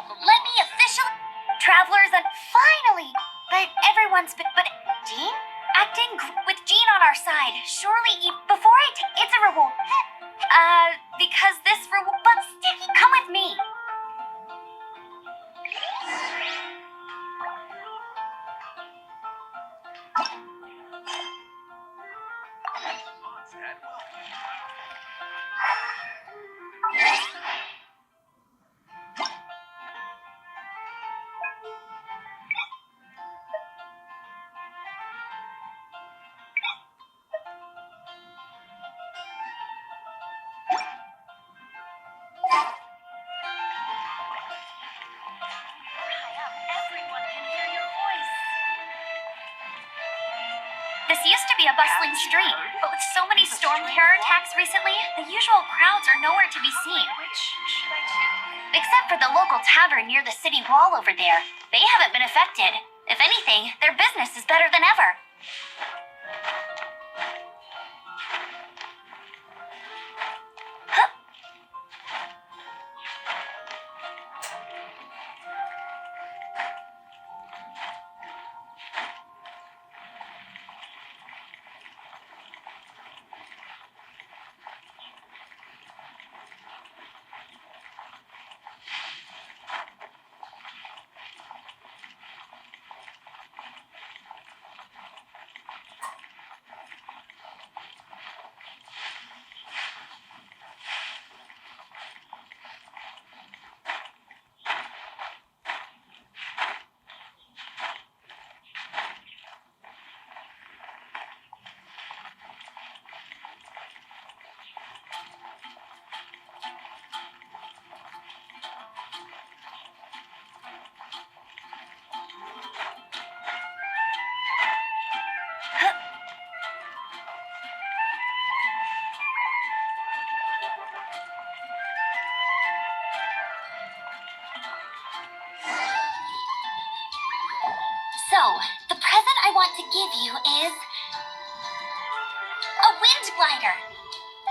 Let me officially... Travelers and finally! But everyone's been... But Jean? Acting with Jean on our side. Surely, before I take... It's a reward. Because this reward... But Sticky, come with me. This used to be a bustling street, but with so many storm terror attacks recently, the usual crowds are nowhere to be seen. Which should I choose? Except for the local tavern near the city wall over there. They haven't been affected. If anything, their business is better than ever. So, the present I want to give you is... a wind glider.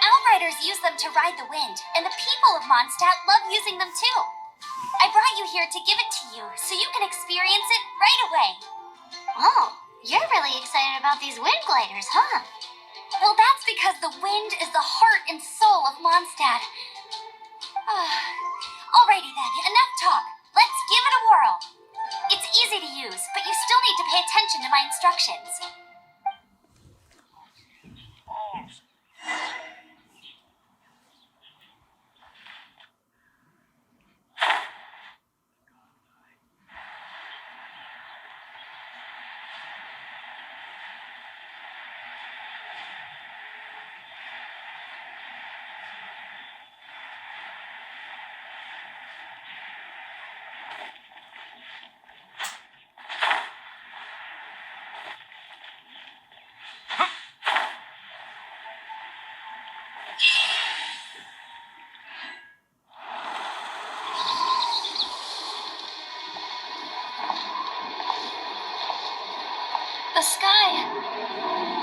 Outriders use them to ride the wind, and the people of Mondstadt love using them too. I brought you here to give it to you, so you can experience it right away. Oh, you're really excited about these wind gliders, huh? Well, that's because the wind is the heart and soul of Mondstadt. Alrighty then, enough talk. Let's give it a whirl. It's easy to use, but you still need to pay attention to my instructions. The sky